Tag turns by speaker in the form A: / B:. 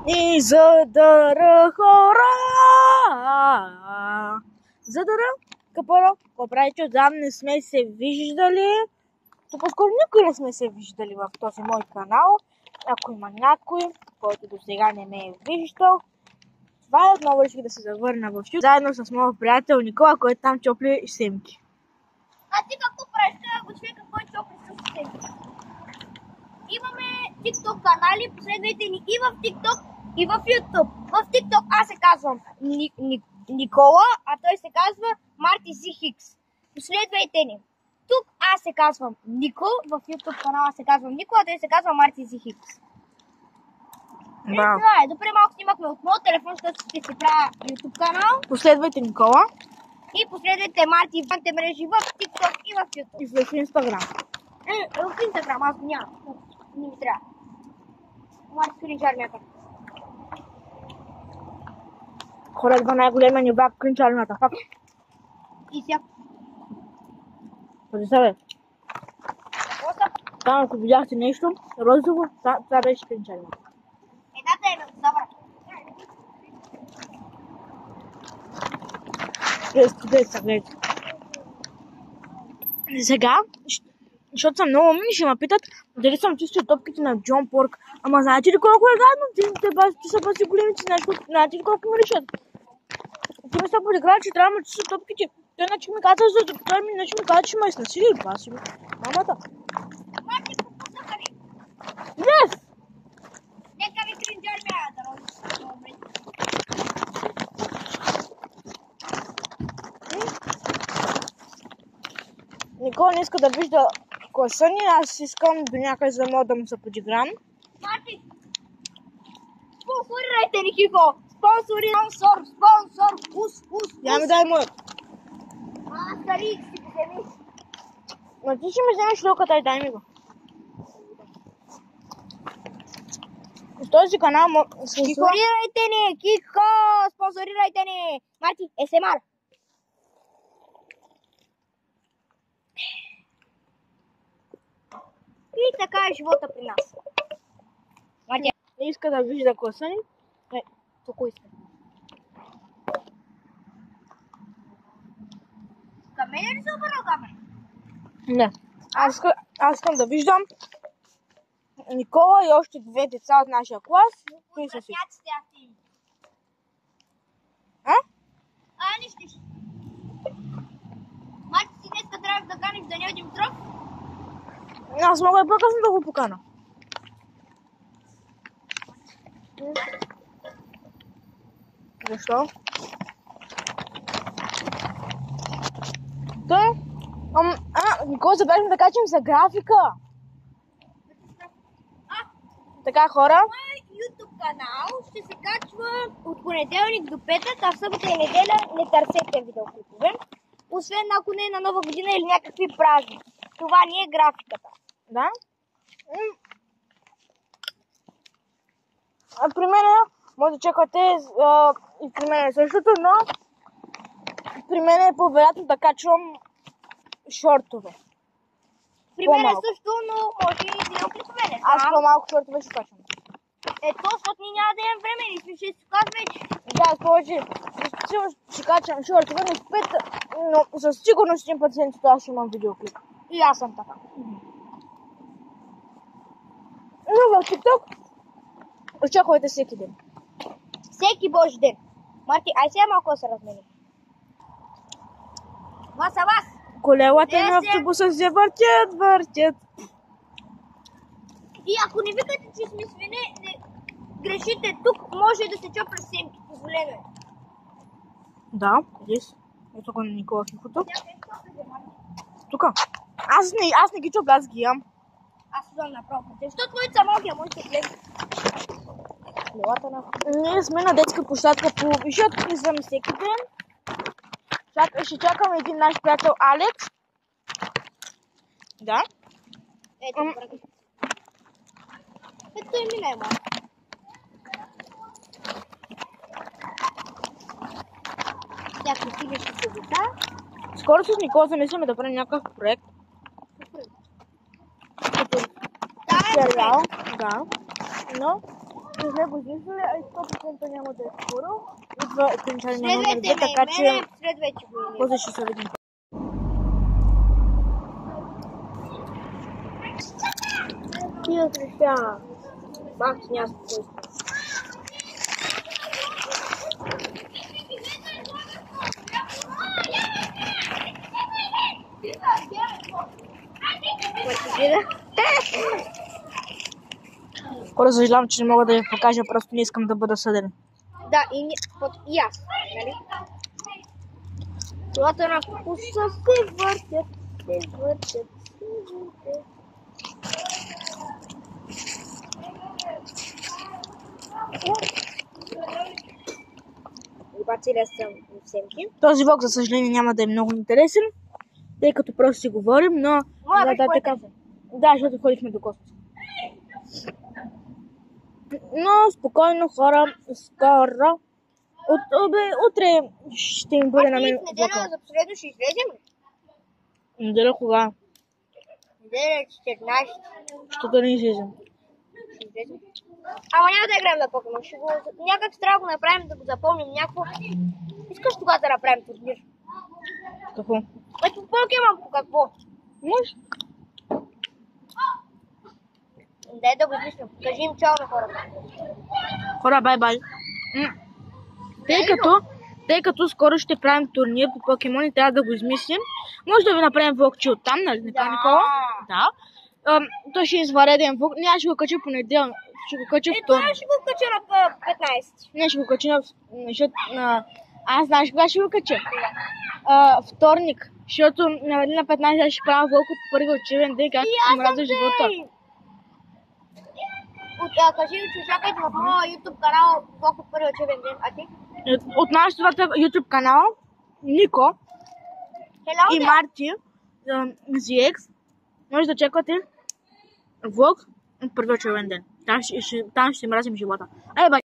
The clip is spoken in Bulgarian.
A: И ЗДР хора! ЗДР, капаро, какво прави, че отдавна не сме се виждали. То по-скоро никой не сме се виждали в този мой канал. Ако има някой, който до сега не ме е виждал, това е отново реших да се завърна в YouTube, заедно с моят приятел Никола, който там чопли семки.
B: А ти какво правиш? Го човека, който чопли семки. Имаме TikTok канали, последвайте ни и в TikTok, и в YouTube. В TikTok аз се казвам Никола, а той се казва Марти Си Хикс. Последвайте ни. Тук аз се казвам Нико, в YouTube канала се казвам Нико, а той се казва Марти Си Хикс.
A: Да.
B: Допре малко снимахме от моят телефон, защото ще си правя YouTube канал.
A: Последвайте Никола.
B: И последвайте Марти в фанте мрежи в TikTok и в YouTube.
A: И в Instagram.
B: В Instagram аз го нямам. Не ми трябва. Марти Кринч армията.
A: Хора, идва най-големия ни бак Кринч армията. Факт.
B: И сега.
A: Ходи се, бе. Там, ако видяхте нещо розово, това беше Кринч армията.
B: Едната е добра.
A: Гледайте. Сега, защото са много умни, ще ме питат дали съм чистил топките на Джон Порк. Ама знаете ли колко е гадно? Те са бъси големи, знаете ли колко ме решат? Ти ме са подиграли, че трябва да чистил топките. Той иначе ми каза, че ме изнасили и баси. Мамата.
B: Марти, попуснаха ли?
A: Днес!
B: Нека ви Кринч армията.
A: Никой не иска да вижда коса ни, аз искам до някъде за мога да му се подиграм.
B: Марти, спонсорирайте ни, Хико! Спонсор!
A: Я ми дай моят.
B: Старик си го вземи.
A: Но ти ще ми вземеш луката и дай ми го. В този канал
B: Спонсорирайте ни, Хико! Спонсорирайте ни! Марти, СМР! И така е живота при нас. Марти,
A: не иска да вижда коса ни.
B: тук иска. Към мен ли се обърна камера?
A: Не. Аз искам да виждам Никола и още две деца от нашия клас. Кои са си?
B: Нищо. Марти, си днеска трябва да каниш Даниел Димитров?
A: Аз мога и по-късно да го покана. Защо? Никола, забравихме да качим за графика. Така, хора.
B: Мой YouTube канал ще се качва от понеделник до петък, а в събота и неделя не търсете видеоклипове. Освен ако не е на Нова година или някакви празници. Това ни е графиката.
A: Да? При мен може да чакате и при мен е същото, но при мен е по-вероятно да качвам шортове.
B: При мен е също, но може и видеоклипове.
A: Аз по-малко шортове ще качвам.
B: Ето, защото ние няма да имам време, не сме 6 клас вече.
A: Да, аз повече ще качвам шортове, но със сигурност 1% аз ще имам видеоклип.
B: И аз съм така.
A: Но в TikTok очаквайте всеки ден.
B: Всеки божи ден. Марти, ай сега малко да се размени. Вас!
A: Колелата на автобуса се въртят.
B: И ако не викате, че сме свине, не грешите. Тук може да се чопля семки. Позволено е.
A: Да, здесь. Ето го на Никола Хихото. Тук. Аз не ги чопля, аз ги ям.
B: Аз съм направо. Защото твоите са малки, а моите гледа.
A: Ние сме на детска площадка по защото влизам всеки ден. Ще чакаме един наш приятел Алекс. Да.
B: Ето и минай, ма. Някакви стигнещи се деца.
A: Скоро с Никола замисляме да правим някакъв проект. Сериал. Да. Но през него излизали, а и 100% няма да е скоро. Идва окончателния номер 2,
B: Следвайте
A: така
B: ме,
A: че
B: следвайте го.
A: после ще се видим.
B: Ти отреща. Бах, няма спокойствие.
A: Хора, съжалявам, че не мога да ви покажа, просто не искам да бъда съден.
B: Да, и аз, нали? Колата на вкуса се въртят, се въртят. Бацилия съм семки.
A: Този влог, за съжаление, няма да е много интересен, тъй като просто си говорим, но... Да, защото ходихме до гости. Но спокойно, хора, скоро. Утре ще им бъде на мен
B: неделя за последно ще излезем ли?
A: Неделя кога?
B: Неделя 14.
A: Защото не излезем.
B: Ще излезем. Ама няма да играем на Покемон. Ще го... Някак трябва да го направим, да го запомним някакво. Искаш тогава да направим турнир?
A: Какво?
B: Ето Покемон, по какво?
A: Може.
B: Дай да го измислим. Кажи им чао на хората.
A: Хора, бай-бай. Тъй като скоро ще правим турнир по покемони, трябва да го измислим. Може да ви направим влогче оттам, нали? Не така, Никола? Да. Той ще е извареден влог. Не, аз ще го кача понеделник. Ще го кача вторник.
B: Това ще го кача на 15.
A: Не, ще го кача на... Аз знаеш кога ще го кача? Вторник. Защото на 15 ще правя влог от първи учебен ден, както си мразя живота.
B: Кажи, че чакайте в моя YouTube канал влог от първи учебен ден. А ти?
A: От нашата YouTube канал Нико и Марти ZX може да чекате влог от първи учебен ден. Там ще мразим живота. Ай, бай!